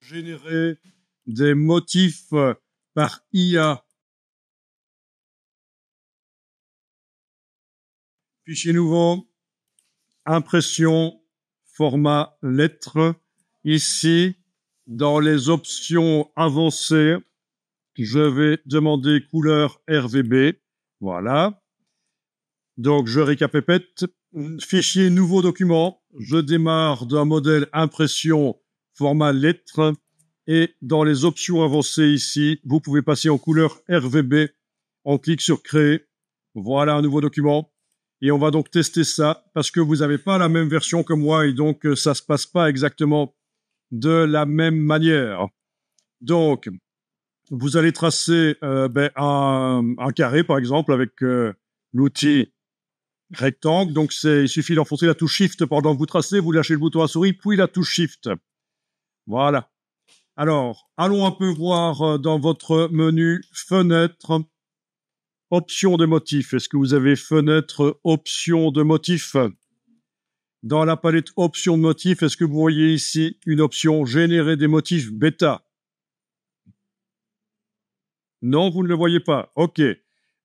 générer des motifs par IA. Fichier nouveau, impression, format lettre. Ici, dans les options avancées, je vais demander couleur RGB. Voilà. Donc, je récapépète. Fichier nouveau document. Je démarre d'un modèle impression format lettre. Et dans les options avancées ici, vous pouvez passer en couleur RGB. On clique sur créer. Voilà un nouveau document. Et on va donc tester ça parce que vous n'avez pas la même version que moi et donc ça se passe pas exactement de la même manière. Donc, vous allez tracer un carré, par exemple, avec l'outil rectangle. Donc, il suffit d'enfoncer la touche Shift pendant que vous tracez, vous lâchez le bouton à souris, puis la touche Shift. Voilà. Alors, allons un peu voir dans votre menu Fenêtre, Options de motifs. Est-ce que vous avez Fenêtre, Options de motifs? Dans la palette Options de motifs, est-ce que vous voyez ici une option Générer des motifs bêta? Non, vous ne le voyez pas. OK.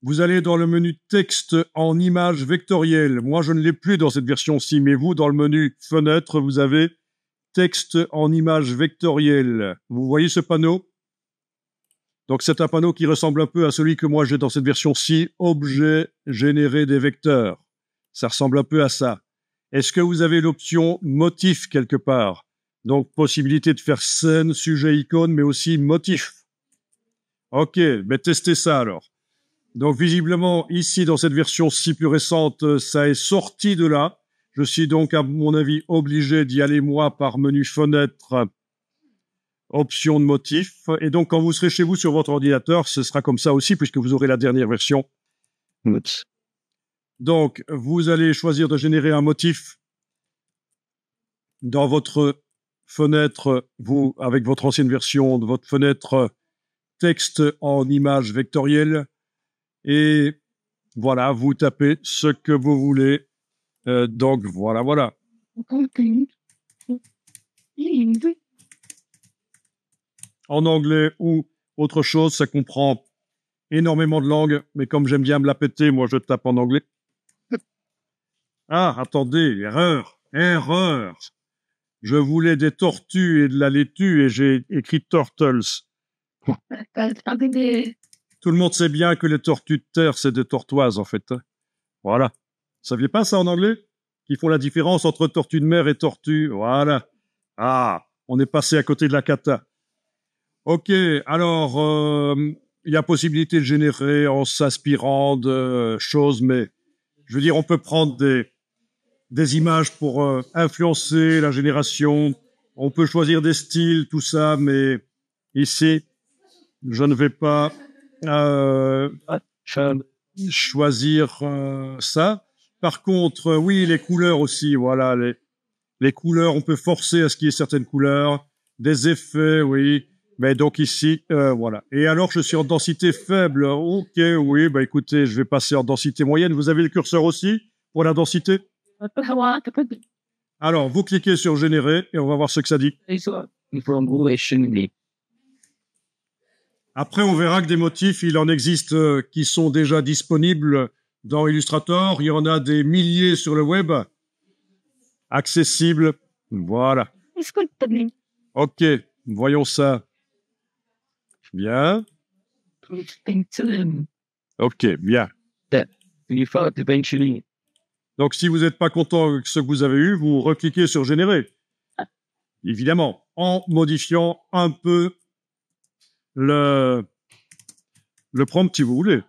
Vous allez dans le menu Texte en images vectorielles. Moi, je ne l'ai plus dans cette version-ci, mais vous, dans le menu Fenêtre, vous avez Texte en images vectorielles. Vous voyez ce panneau? Donc, c'est un panneau qui ressemble un peu à celui que moi j'ai dans cette version-ci, Objet, générer des vecteurs. Ça ressemble un peu à ça. Est-ce que vous avez l'option motif quelque part? Donc, possibilité de faire scène, sujet, icône, mais aussi motif. OK, mais testez ça alors. Donc, visiblement, ici, dans cette version-ci plus récente, ça est sorti de là. Je suis donc, à mon avis, obligé d'y aller, moi, par menu fenêtre, option de motif. Et donc, quand vous serez chez vous sur votre ordinateur, ce sera comme ça aussi, puisque vous aurez la dernière version. Oups. Donc, vous allez choisir de générer un motif dans votre fenêtre, vous, avec votre ancienne version de votre fenêtre texte en image vectorielle. Et voilà, vous tapez ce que vous voulez. Donc, voilà. En anglais ou autre chose, ça comprend énormément de langues, mais comme j'aime bien me la péter, moi je tape en anglais. Ah, attendez, erreur. Je voulais des tortues et de la laitue et j'ai écrit turtles. Tout le monde sait bien que les tortues de terre, c'est des tortoises, en fait. Voilà. Vous saviez pas ça en anglais? Qu'ils font la différence entre tortue de mer et tortue. Voilà. Ah, on est passé à côté de la cata. OK, alors, il y a possibilité de générer en s'inspirant de choses, mais je veux dire, on peut prendre des images pour influencer la génération. On peut choisir des styles, tout ça, mais ici, je ne vais pas choisir ça. Par contre, oui, les couleurs aussi, voilà, les couleurs, on peut forcer à ce qu'il y ait certaines couleurs, des effets, oui. Mais donc ici, voilà. Et alors, je suis en densité faible. OK, oui, bah écoutez, je vais passer en densité moyenne. Vous avez le curseur aussi pour la densité? Alors, vous cliquez sur générer et on va voir ce que ça dit. Après, on verra que des motifs, il en existe qui sont déjà disponibles dans Illustrator. Il y en a des milliers sur le web, accessibles. Voilà. OK, voyons ça. Bien. OK, bien. Donc, si vous n'êtes pas content avec ce que vous avez eu, vous recliquez sur générer. Évidemment, en modifiant un peu le prompt si vous voulez.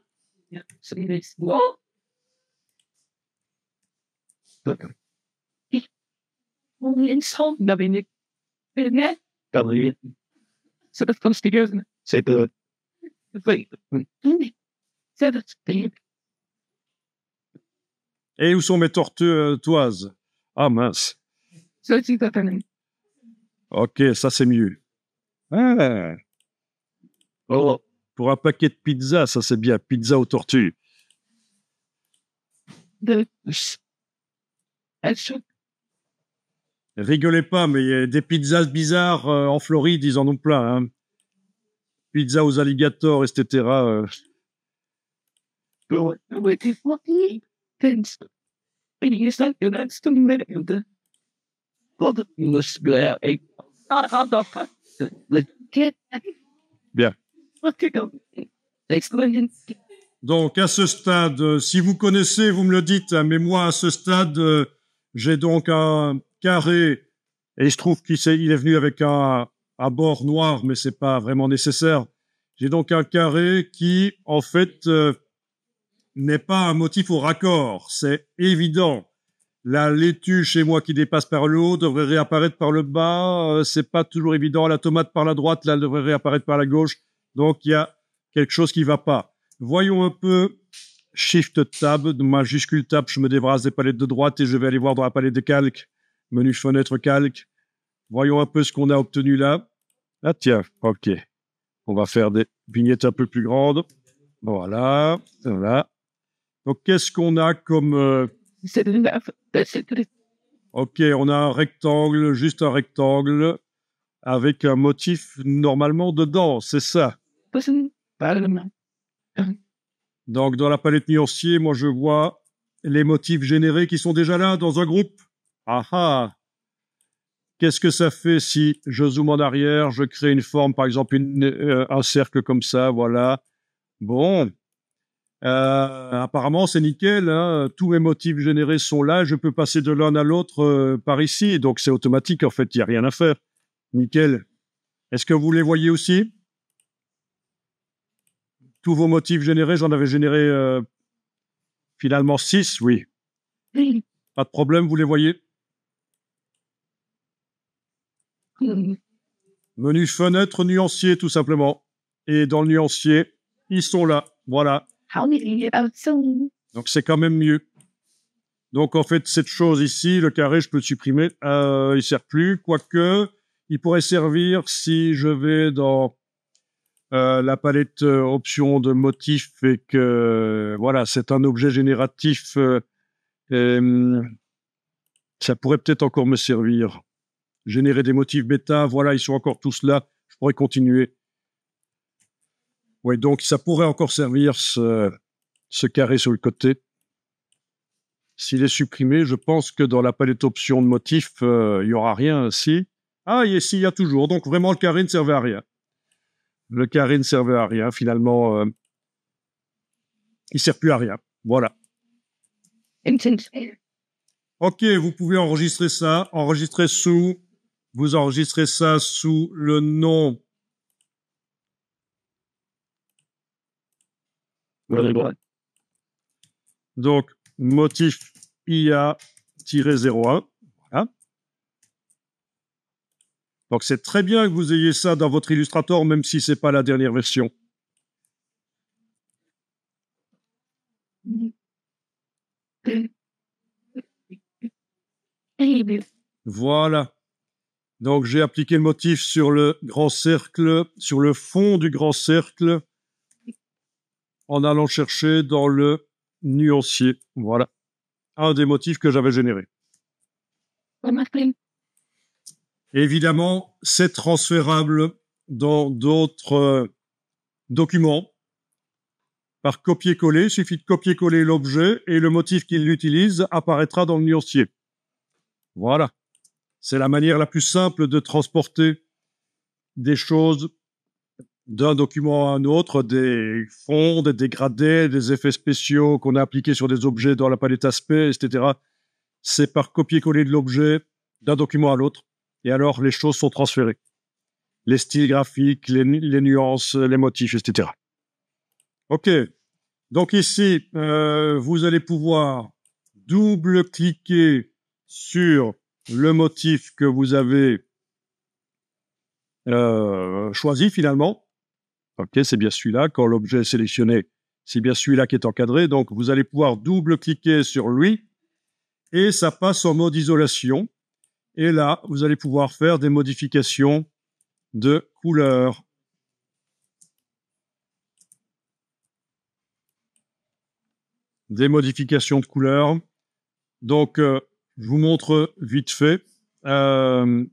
Et où sont mes tortues? Ah mince. OK, ça c'est mieux. Ah. Pour un paquet de pizza, ça c'est bien. Pizza aux tortues. Rigolez pas, mais il y a des pizzas bizarres en Floride, ils en ont plein. Hein. Pizza aux alligators, etc. Bien. Donc, à ce stade, si vous connaissez, vous me le dites, hein, mais moi, à ce stade, j'ai donc un carré, et je trouve il est venu avec un bord noir, mais c'est pas vraiment nécessaire. J'ai donc un carré qui, en fait, n'est pas un motif au raccord. C'est évident. La laitue chez moi qui dépasse par le haut devrait réapparaître par le bas. C'est pas toujours évident. La tomate par la droite, là, elle devrait réapparaître par la gauche. Donc, il y a quelque chose qui va pas. Voyons un peu. Shift Tab, de majuscule Tab, je me débarrasse des palettes de droite et je vais aller voir dans la palette de calque. Menu fenêtre calque. Voyons un peu ce qu'on a obtenu là. Ah tiens, ok. On va faire des vignettes un peu plus grandes. Voilà, voilà. Donc, qu'est-ce qu'on a comme... Ok, on a un rectangle, juste un rectangle, avec un motif normalement dedans, c'est ça. Donc, dans la palette nuancier, moi, je vois les motifs générés qui sont déjà là dans un groupe. Ah ah. Qu'est-ce que ça fait si je zoome en arrière, je crée une forme, par exemple un cercle comme ça, voilà. Bon, apparemment c'est nickel, hein. Tous mes motifs générés sont là, je peux passer de l'un à l'autre par ici, donc c'est automatique en fait, il n'y a rien à faire. Nickel. Est-ce que vous les voyez aussi? Tous vos motifs générés, j'en avais généré finalement 6, oui. Pas de problème, vous les voyez? Menu fenêtre nuancier, tout simplement. Et dans le nuancier, ils sont là. Voilà. Donc c'est quand même mieux. Donc en fait, cette chose ici, le carré, je peux le supprimer. Il sert plus. Quoique, il pourrait servir si je vais dans la palette options de motifs et que, voilà, c'est un objet génératif. Ça pourrait peut-être encore me servir. Générer des motifs bêta, voilà, ils sont encore tous là. Je pourrais continuer. Oui, donc ça pourrait encore servir ce carré sur le côté. S'il est supprimé, je pense que dans la palette options de motifs, il y aura rien. Si. Ah, ici, il y a toujours. Donc vraiment, le carré ne servait à rien. Le carré ne servait à rien. Finalement, il sert plus à rien. Voilà. Ok, vous pouvez enregistrer ça. Vous enregistrez ça sous le nom. Donc, motif IA-01. Voilà. Donc, c'est très bien que vous ayez ça dans votre Illustrator, même si c'est pas la dernière version. Voilà. Donc, j'ai appliqué le motif sur le grand cercle, sur le fond du grand cercle, en allant chercher dans le nuancier. Voilà. Un des motifs que j'avais généré. Évidemment, c'est transférable dans d'autres documents. Par copier-coller, il suffit de copier-coller l'objet et le motif qu'il utilise apparaîtra dans le nuancier. Voilà. C'est la manière la plus simple de transporter des choses d'un document à un autre, des fonds, des dégradés, des effets spéciaux qu'on a appliqués sur des objets dans la palette aspect, etc. C'est par copier-coller de l'objet d'un document à l'autre. Et alors, les choses sont transférées. Les styles graphiques, les nuances, les motifs, etc. OK. Donc ici, vous allez pouvoir double-cliquer sur le motif que vous avez choisi finalement. Ok, c'est bien celui-là. Quand l'objet est sélectionné, c'est bien celui-là qui est encadré. Donc, vous allez pouvoir double-cliquer sur lui et ça passe en mode isolation. Et là, vous allez pouvoir faire des modifications de couleur. Des modifications de couleur. Donc, je vous montre vite fait. Euh,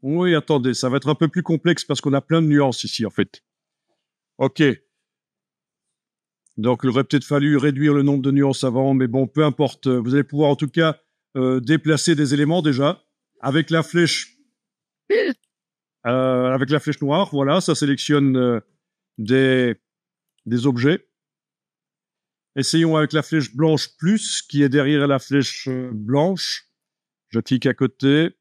oui, attendez, ça va être un peu plus complexe parce qu'on a plein de nuances ici, en fait. OK. Donc, il aurait peut-être fallu réduire le nombre de nuances avant, mais bon, peu importe. Vous allez pouvoir, en tout cas, déplacer des éléments déjà avec la flèche, noire. Voilà, ça sélectionne des objets. Essayons avec la flèche blanche plus, qui est derrière la flèche blanche. Je clique à côté.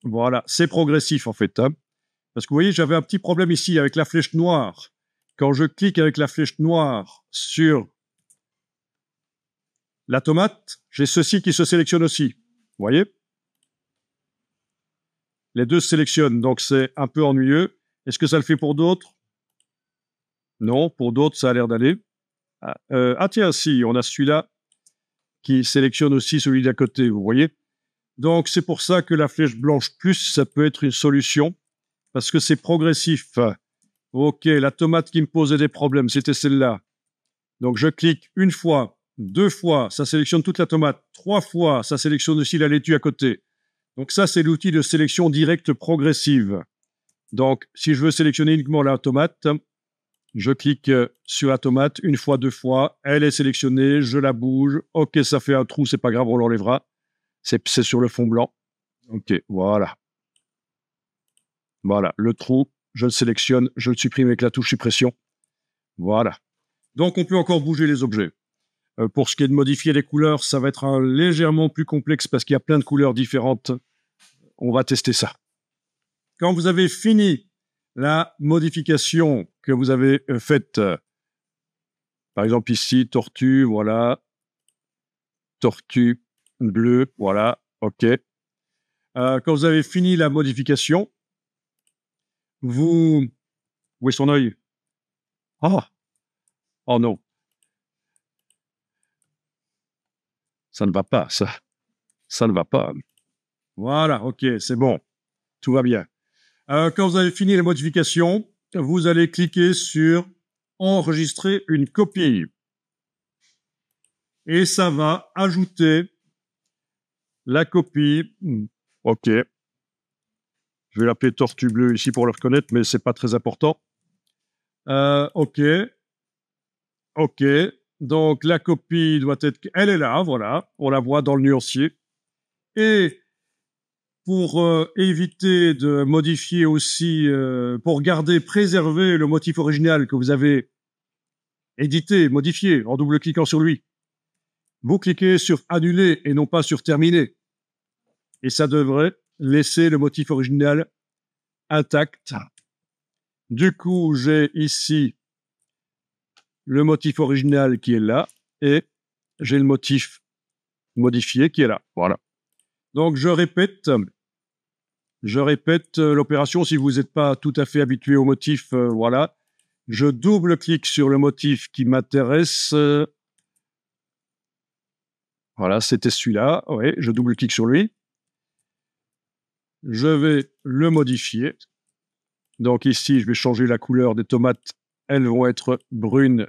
Voilà, c'est progressif en fait. Hein. Parce que vous voyez, j'avais un petit problème ici avec la flèche noire. Quand je clique avec la flèche noire sur la tomate, j'ai ceci qui se sélectionne aussi. Vous voyez? Les deux se sélectionnent, donc c'est un peu ennuyeux. Est-ce que ça le fait pour d'autres? Non, pour d'autres, ça a l'air d'aller. Ah tiens, si, on a celui-là qui sélectionne aussi celui d'à côté, vous voyez? Donc, c'est pour ça que la flèche blanche plus, ça peut être une solution, parce que c'est progressif. OK, la tomate qui me posait des problèmes, c'était celle-là. Donc, je clique une fois, deux fois, ça sélectionne toute la tomate. Trois fois, ça sélectionne aussi la laitue à côté. Donc, ça, c'est l'outil de sélection directe progressive. Donc, si je veux sélectionner uniquement la tomate, je clique sur la tomate une fois, deux fois, elle est sélectionnée, je la bouge. OK, ça fait un trou, c'est pas grave, on l'enlèvera. C'est sur le fond blanc. OK, voilà. Voilà, le trou, je le sélectionne, je le supprime avec la touche suppression. Voilà. Donc, on peut encore bouger les objets. Pour ce qui est de modifier les couleurs, ça va être légèrement plus complexe parce qu'il y a plein de couleurs différentes. On va tester ça. Quand vous avez fini la modification que vous avez faite, par exemple ici, tortue, voilà, tortue bleue, voilà, OK. Quand vous avez fini la modification, où est son œil? Ah, oh non. Ça ne va pas, ça. Ça ne va pas. Voilà, OK, c'est bon. Tout va bien. Quand vous avez fini la modification, vous allez cliquer sur enregistrer une copie. Et ça va ajouter la copie. OK. Je vais l'appeler tortue bleue ici pour le reconnaître, mais c'est pas très important. OK. OK. Donc, la copie doit être... Elle est là, voilà. On la voit dans le nuancier. Et pour éviter de modifier aussi, pour garder, préserver le motif original que vous avez édité, modifié, en double-cliquant sur lui, vous cliquez sur annuler et non pas sur terminer. Et ça devrait laisser le motif original intact. Du coup, j'ai ici le motif original qui est là et j'ai le motif modifié qui est là. Voilà. Donc, je répète l'opération si vous n'êtes pas tout à fait habitué au motif. Voilà. Je double-clique sur le motif qui m'intéresse. Voilà, c'était celui-là. Oui, je double-clique sur lui. Je vais le modifier. Donc ici, je vais changer la couleur des tomates. Elles vont être brunes.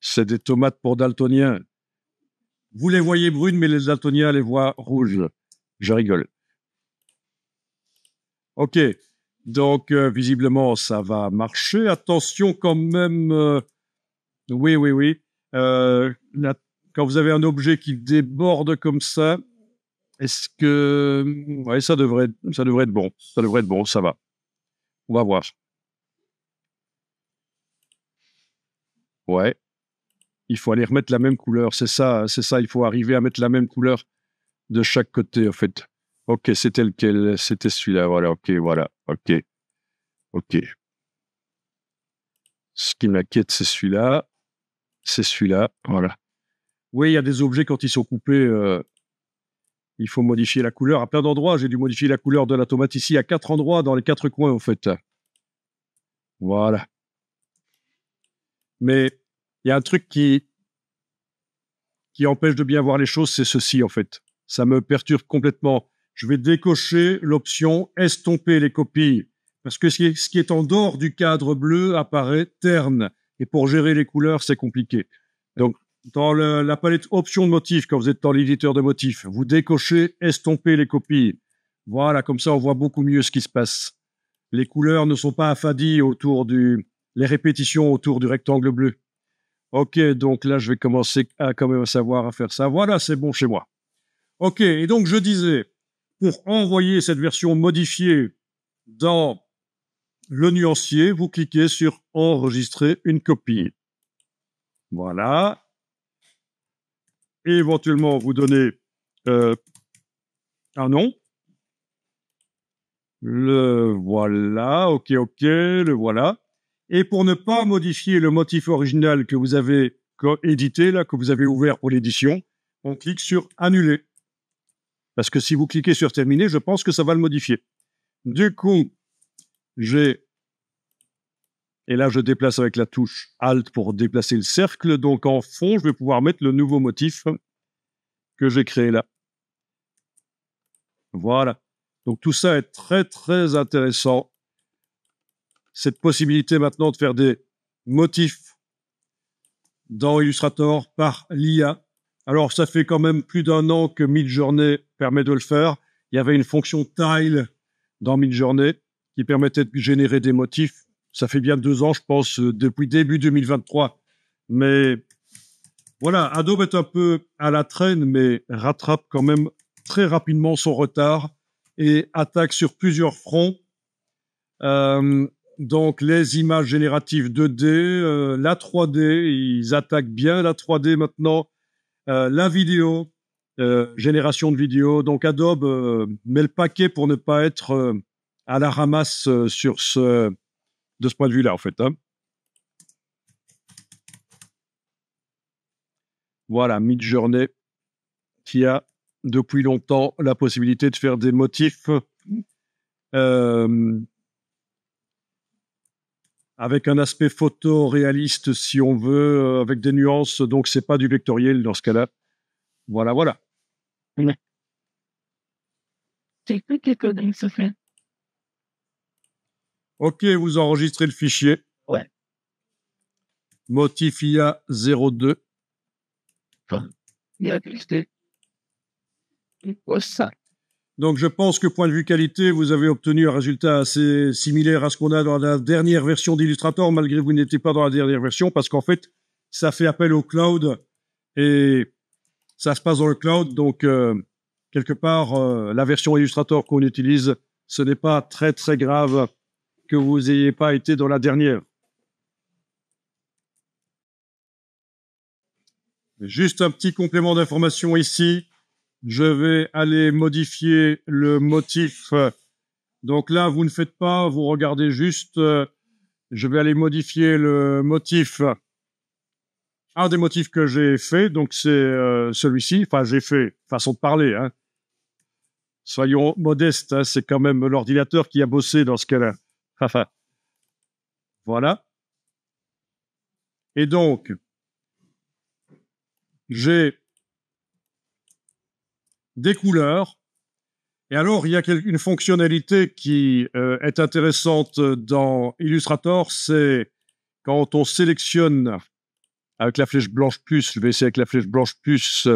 C'est des tomates pour daltoniens. Vous les voyez brunes, mais les daltoniens les voient rouges. Je rigole. OK. Donc, visiblement, ça va marcher. Attention quand même. Oui. Quand vous avez un objet qui déborde comme ça, est-ce que... Ouais, ça devrait être bon. Ça devrait être bon, ça va. On va voir. Ouais. Il faut aller remettre la même couleur. C'est ça. Il faut arriver à mettre la même couleur de chaque côté, en fait. OK, c'était lequel? C'était celui-là. Voilà, OK, voilà. OK. Ce qui m'inquiète, c'est celui-là. C'est celui-là. Voilà. Oui, il y a des objets, quand ils sont coupés, il faut modifier la couleur. À plein d'endroits, j'ai dû modifier la couleur de la tomate ici, à 4 endroits, dans les 4 coins, en fait. Voilà. Mais il y a un truc qui empêche de bien voir les choses, c'est ceci, en fait. Ça me perturbe complètement. Je vais décocher l'option « Estomper les copies », parce que ce qui est en dehors du cadre bleu apparaît terne. Et pour gérer les couleurs, c'est compliqué. Donc, dans la palette options de motifs, quand vous êtes dans l'éditeur de motifs, vous décochez estomper les copies. Voilà, comme ça, on voit beaucoup mieux ce qui se passe. Les couleurs ne sont pas affadies les répétitions autour du rectangle bleu. Ok, donc là, je vais commencer à quand même savoir à faire ça. Voilà, c'est bon chez moi. Ok, et donc je disais, pour envoyer cette version modifiée dans le nuancier, vous cliquez sur enregistrer une copie. Voilà. Et éventuellement, vous donnez un nom. Le voilà, ok, le voilà. Et pour ne pas modifier le motif original que vous avez édité, là, que vous avez ouvert pour l'édition, on clique sur annuler. Parce que si vous cliquez sur terminer, je pense que ça va le modifier. Du coup, et là, je déplace avec la touche Alt pour déplacer le cercle. Donc, en fond, je vais pouvoir mettre le nouveau motif que j'ai créé là. Voilà. Donc, tout ça est très, très intéressant. Cette possibilité maintenant de faire des motifs dans Illustrator par l'IA. Alors, ça fait quand même plus d'1 an que Midjourney permet de le faire. Il y avait une fonction Tile dans Midjourney qui permettait de générer des motifs. Ça fait bien 2 ans, je pense, depuis début 2023. Mais voilà, Adobe est un peu à la traîne, mais rattrape quand même très rapidement son retard et attaque sur plusieurs fronts. Donc, les images génératives 2D, la 3D, ils attaquent bien la 3D maintenant. La vidéo, génération de vidéos. Donc, Adobe met le paquet pour ne pas être à la ramasse de ce point de vue-là, en fait. Hein. Voilà, Midjourney, qui a depuis longtemps la possibilité de faire des motifs avec un aspect photoréaliste, si on veut, avec des nuances. Donc, c'est pas du vectoriel dans ce cas-là. Voilà, voilà. Ok, vous enregistrez le fichier. Ouais. Motif IA 02. Il y a cliqué. Ça. Donc, je pense que point de vue qualité, vous avez obtenu un résultat assez similaire à ce qu'on a dans la dernière version d'Illustrator, malgré que vous n'étiez pas dans la dernière version, parce qu'en fait, ça fait appel au cloud et ça se passe dans le cloud. Donc, quelque part, la version Illustrator qu'on utilise, ce n'est pas très, très grave que vous n'ayez pas été dans la dernière. Juste un petit complément d'information ici. Je vais aller modifier le motif. Donc là, vous ne faites pas, vous regardez juste. Je vais aller modifier le motif. Un des motifs que j'ai fait, donc c'est celui-ci. Enfin, j'ai fait, façon de parler. Hein. Soyons modestes, hein, c'est quand même l'ordinateur qui a bossé dans ce cas-là. Voilà. Et donc, j'ai des couleurs. Et alors, il y a une fonctionnalité qui est intéressante dans Illustrator, c'est quand on sélectionne avec la flèche blanche plus, je vais essayer avec la flèche blanche plus,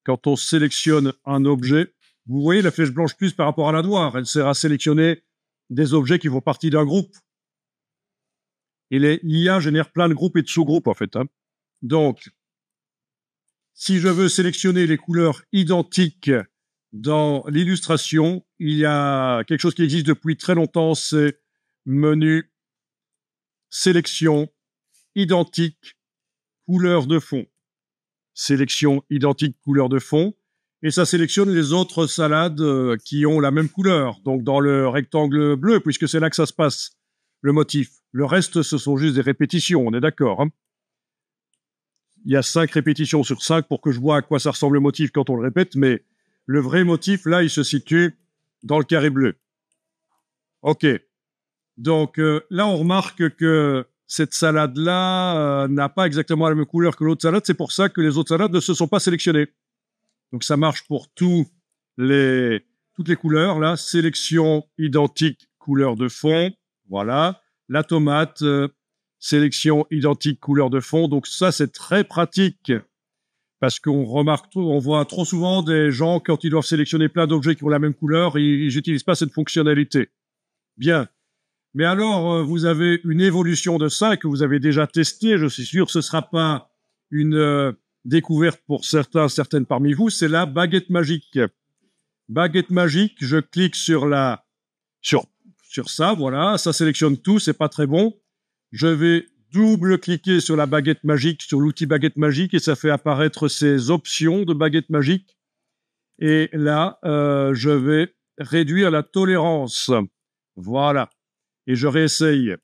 quand on sélectionne un objet, vous voyez la flèche blanche plus par rapport à la noire, elle sert à sélectionner des objets qui font partie d'un groupe. Et l'IA génère plein de groupes et de sous-groupes, en fait. Hein. Donc, si je veux sélectionner les couleurs identiques dans l'illustration, il y a quelque chose qui existe depuis très longtemps, c'est menu, sélection, identique, couleur de fond. Sélection, identique, couleur de fond. Et ça sélectionne les autres salades qui ont la même couleur, donc dans le rectangle bleu, puisque c'est là que ça se passe, le motif. Le reste, ce sont juste des répétitions, on est d'accord. Hein. Il y a 5 répétitions sur 5 pour que je vois à quoi ça ressemble le motif quand on le répète, mais le vrai motif, là, il se situe dans le carré bleu. OK. Donc là, on remarque que cette salade-là n'a pas exactement la même couleur que l'autre salade. C'est pour ça que les autres salades ne se sont pas sélectionnées. Donc ça marche pour toutes les couleurs. Là, sélection identique, couleur de fond. Voilà. La tomate, sélection identique couleur de fond. Donc ça, c'est très pratique parce qu'on remarque, on voit trop souvent des gens, quand ils doivent sélectionner plein d'objets qui ont la même couleur, ils n'utilisent pas cette fonctionnalité. Bien. Mais alors, vous avez une évolution de ça que vous avez déjà testé. Je suis sûr que ce ne sera pas une découverte pour certaines parmi vous. C'est la baguette magique. Baguette magique, je clique sur ça, voilà. Ça sélectionne tout, c'est pas très bon. Je vais double-cliquer sur la baguette magique, sur l'outil baguette magique, et ça fait apparaître ces options de baguette magique. Et là, je vais réduire la tolérance. Voilà. Et je réessaye.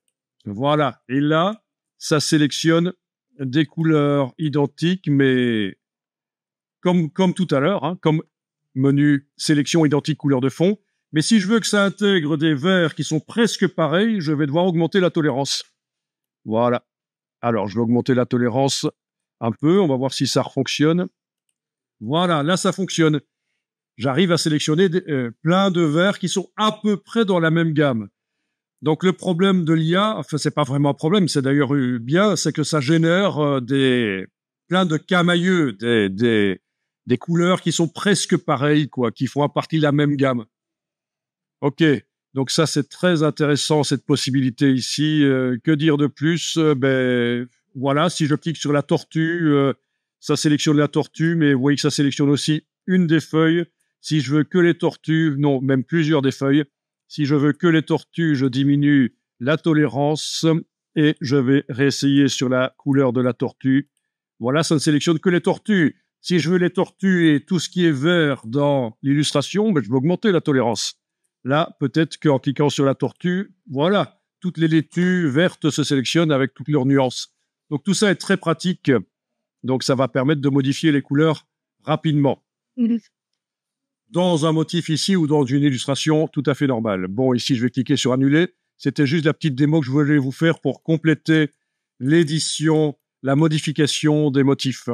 Voilà. Et là, ça sélectionne des couleurs identiques, mais comme tout à l'heure, hein, comme menu sélection identique couleur de fond. Mais si je veux que ça intègre des verts qui sont presque pareils, je vais devoir augmenter la tolérance. Voilà. Alors, je vais augmenter la tolérance un peu. On va voir si ça fonctionne. Voilà, là, ça fonctionne. J'arrive à sélectionner plein de verts qui sont à peu près dans la même gamme. Donc, le problème de l'IA, enfin, c'est pas vraiment un problème, c'est d'ailleurs bien, c'est que ça génère plein de camailleux, des couleurs qui sont presque pareilles, quoi, qui font partie de la même gamme. OK. Donc ça, c'est très intéressant, cette possibilité ici. Que dire de plus? Voilà, si je clique sur la tortue, ça sélectionne la tortue, mais vous voyez que ça sélectionne aussi une des feuilles. Si je veux que les tortues, non, même plusieurs des feuilles. Si je veux que les tortues, je diminue la tolérance et je vais réessayer sur la couleur de la tortue. Voilà, ça ne sélectionne que les tortues. Si je veux les tortues et tout ce qui est vert dans l'illustration, je vais augmenter la tolérance. Là, peut-être qu'en cliquant sur la tortue, voilà, toutes les laitues vertes se sélectionnent avec toutes leurs nuances. Donc tout ça est très pratique. Donc ça va permettre de modifier les couleurs rapidement. Dans un motif ici ou dans une illustration tout à fait normale. Bon, ici, je vais cliquer sur annuler. C'était juste la petite démo que je voulais vous faire pour compléter l'édition, la modification des motifs.